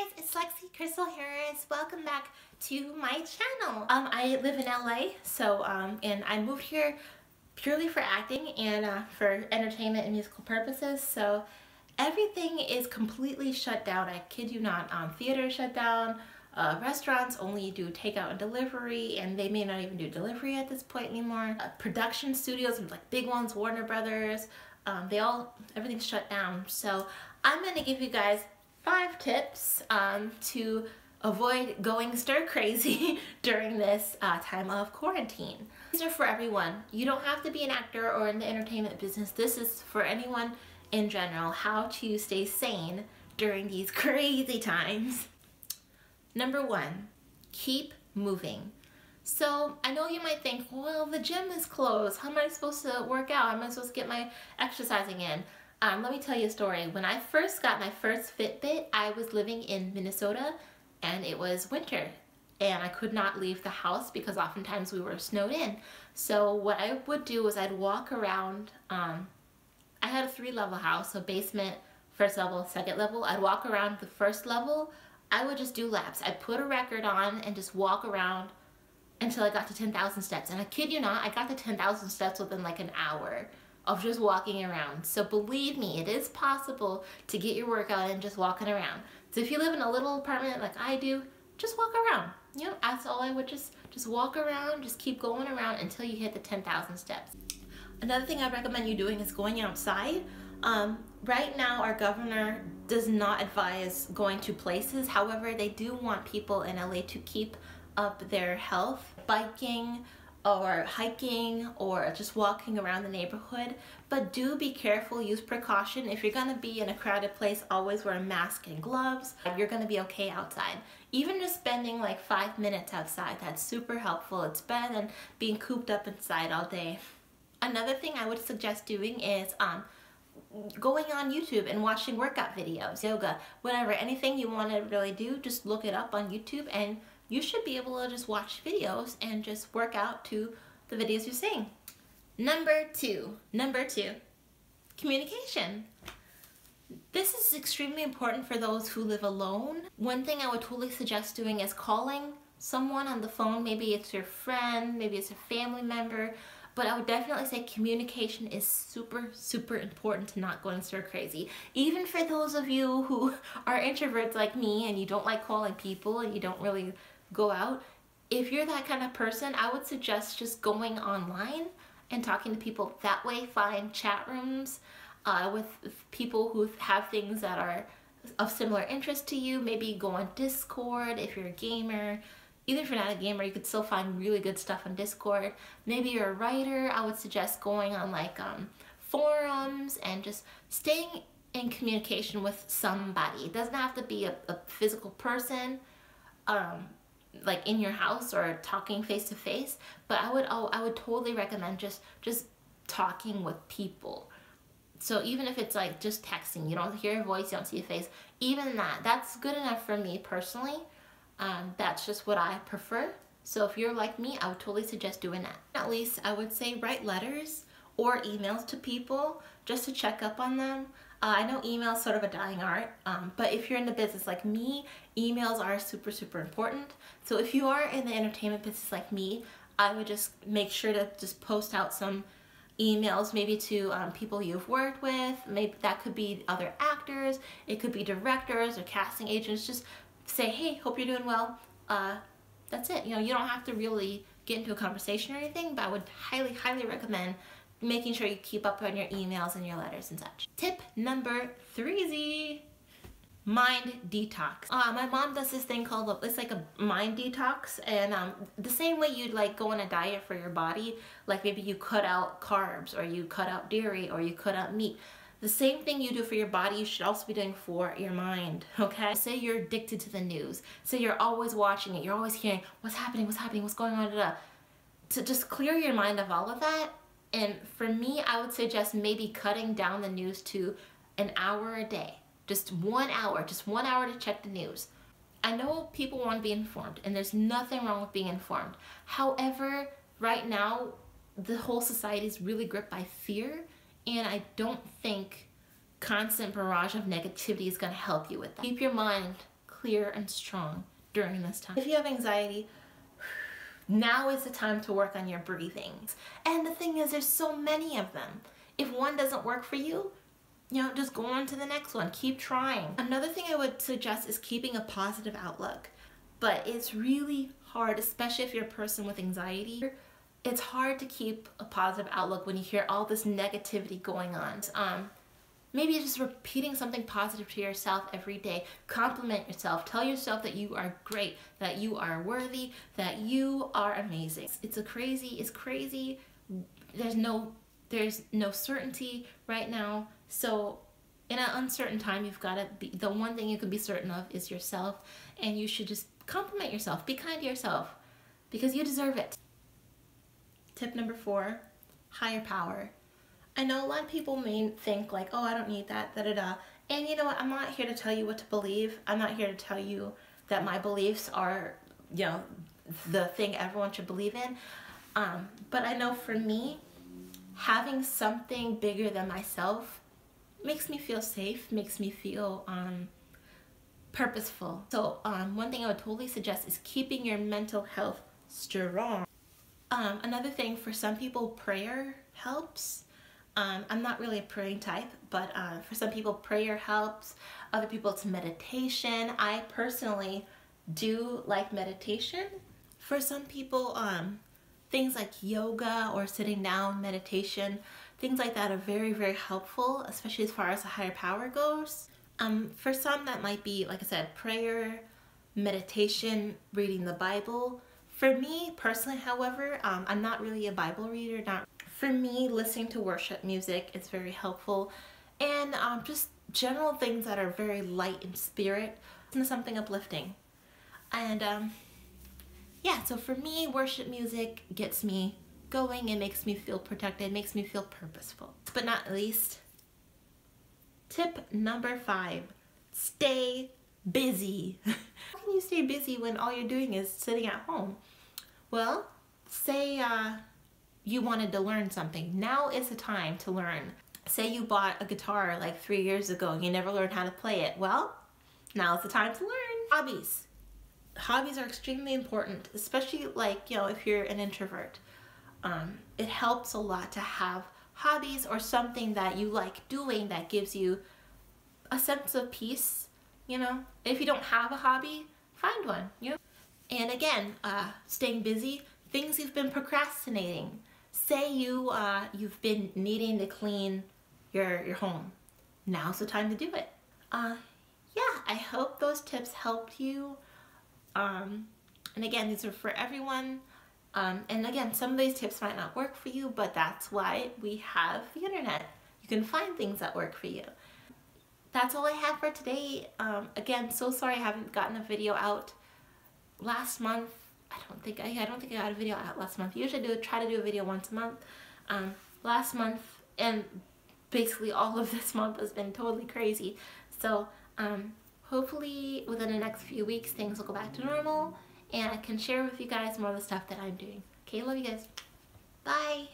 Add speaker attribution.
Speaker 1: guys, it's Lexi Crystal Harris. Welcome back to my channel. I live in LA, so and I moved here purely for acting and for entertainment and musical purposes. So everything is completely shut down. I kid you not. Theaters shut down. Restaurants only do takeout and delivery, and they may not even do delivery at this point anymore. Production studios, like big ones, Warner Brothers, everything's shut down. So I'm gonna give you guys 5 tips to avoid going stir crazy during this time of quarantine. These are for everyone. You don't have to be an actor or in the entertainment business. This is for anyone in general, how to stay sane during these crazy times. Number 1, keep moving. So I know you might think, well, the gym is closed. How am I supposed to work out? How am I supposed to get my exercising in? Let me tell you a story. When I first got my first Fitbit, I was living in Minnesota and it was winter and I could not leave the house because oftentimes we were snowed in. So what I would do was I'd walk around. I had a 3-level house, so basement, first level, second level. I'd walk around the first level. I would just do laps. I'd put a record on and just walk around until I got to 10,000 steps. And I kid you not, I got to 10,000 steps within like an hour of just walking around. So believe me, it is possible to get your workout in just walking around. So if you live in a little apartment like I do, just walk around. You know, that's all I would just walk around, just keep going around until you hit the 10,000 steps. Another thing I recommend you doing is going outside. Right now, our governor does not advise going to places. However, they do want people in LA to keep up their health, biking or hiking or just walking around the neighborhood. But do be careful, use precaution. If you're gonna be in a crowded place, always wear a mask and gloves. You're gonna be okay outside. Even just spending like 5 minutes outside, that's super helpful. It's better than being cooped up inside all day. Another thing I would suggest doing is going on YouTube and watching workout videos, yoga, whatever, anything you want to really do, just look it up on YouTube and you should be able to just watch videos and just work out to the videos you're seeing. Number two, communication. This is extremely important for those who live alone. One thing I would totally suggest doing is calling someone on the phone. Maybe it's your friend, maybe it's a family member, but I would definitely say communication is super, super important to not going stir crazy. Even for those of you who are introverts like me and you don't like calling people and you don't really go out, if you're that kind of person, I would suggest just going online and talking to people that way. Find chat rooms with people who have things that are of similar interest to you. Maybe go on Discord if you're a gamer. Even if you're not a gamer, you could still find really good stuff on Discord. Maybe you're a writer, I would suggest going on like forums and just staying in communication with somebody. It doesn't have to be a physical person like in your house or talking face to face, but I would totally recommend just talking with people. So even if it's like just texting, you don't hear a voice, you don't see a face, even that's good enough for me personally. That's just what I prefer. So if you're like me, I would totally suggest doing that. At least I would say write letters or emails to people just to check up on them. I know email is sort of a dying art, but if you're in the business like me, emails are super, super important. So if you are in the entertainment business like me, I would just make sure to just post out some emails, maybe to people you've worked with. Maybe that could be other actors, it could be directors or casting agents. Just say, hey, hope you're doing well. That's it. You know, you don't have to really get into a conversation or anything, but I would highly, highly recommend making sure you keep up on your emails and your letters and such. Tip number 3, mind detox. My mom does this thing called, it's like a mind detox, and the same way you'd like go on a diet for your body, like maybe you cut out carbs or you cut out dairy or you cut out meat. The same thing you do for your body, you should also be doing for your mind, okay? Say you're addicted to the news. Say you're always watching it. You're always hearing, what's happening, what's going on, da, da. To just clear your mind of all of that. And for me, I would suggest maybe cutting down the news to an hour a day. Just 1 hour to check the news. I know people want to be informed, and there's nothing wrong with being informed. However, right now, the whole society is really gripped by fear, and I don't think constant barrage of negativity is going to help you with that. Keep your mind clear. clear, and strong during this time. If you have anxiety, now is the time to work on your breathings. And the thing is, there's so many of them. If one doesn't work for you, just go on to the next one. Keep trying. Another thing I would suggest is keeping a positive outlook. But it's really hard, especially if you're a person with anxiety. It's hard to keep a positive outlook when you hear all this negativity going on. Maybe just repeating something positive to yourself every day. Compliment yourself. Tell yourself that you are great, that you are worthy, that you are amazing. It's crazy. There's no certainty right now. So in an uncertain time, you've got to be, the one thing you can be certain of is yourself, and you should just compliment yourself. Be kind to yourself because you deserve it. Tip number 4, higher power. I know a lot of people may think like, oh, I don't need that, da-da-da. And you know what? I'm not here to tell you what to believe. I'm not here to tell you that my beliefs are, the thing everyone should believe in. But I know for me, having something bigger than myself makes me feel safe, makes me feel purposeful. So one thing I would totally suggest is keeping your mental health strong. Another thing, for some people, prayer helps. I'm not really a praying type, but for some people prayer helps. Other people it's meditation. I personally do like meditation. For some people, things like yoga or sitting down meditation, things like that are very, very helpful, especially as far as a higher power goes. For some that might be, like I said, prayer, meditation, reading the Bible. For me personally, however, I'm not really a Bible reader. For me, listening to worship music is very helpful, and just general things that are very light in spirit, something uplifting. And yeah, so for me, worship music gets me going. It makes me feel protected, makes me feel purposeful. But not least, tip number 5, stay busy. How can you stay busy when all you're doing is sitting at home? Well, say you wanted to learn something. Now is the time to learn. Say you bought a guitar like 3 years ago and you never learned how to play it. Well, now's the time to learn. Hobbies. Hobbies are extremely important, especially like, if you're an introvert. It helps a lot to have hobbies or something that you like doing that gives you a sense of peace, If you don't have a hobby, find one, And again, staying busy, things you've been procrastinating. Say you've been needing to clean your home. Now's the time to do it. Yeah, I hope those tips helped you. And again, these are for everyone. And again, some of these tips might not work for you, but that's why we have the internet. You can find things that work for you. That's all I have for today. Again, so sorry I haven't gotten a video out last month. I don't think I got a video out last month. Usually I try to do a video once a month. Last month and basically all of this month has been totally crazy. So hopefully within the next few weeks things will go back to normal and I can share with you guys more of the stuff that I'm doing. Okay, love you guys. Bye.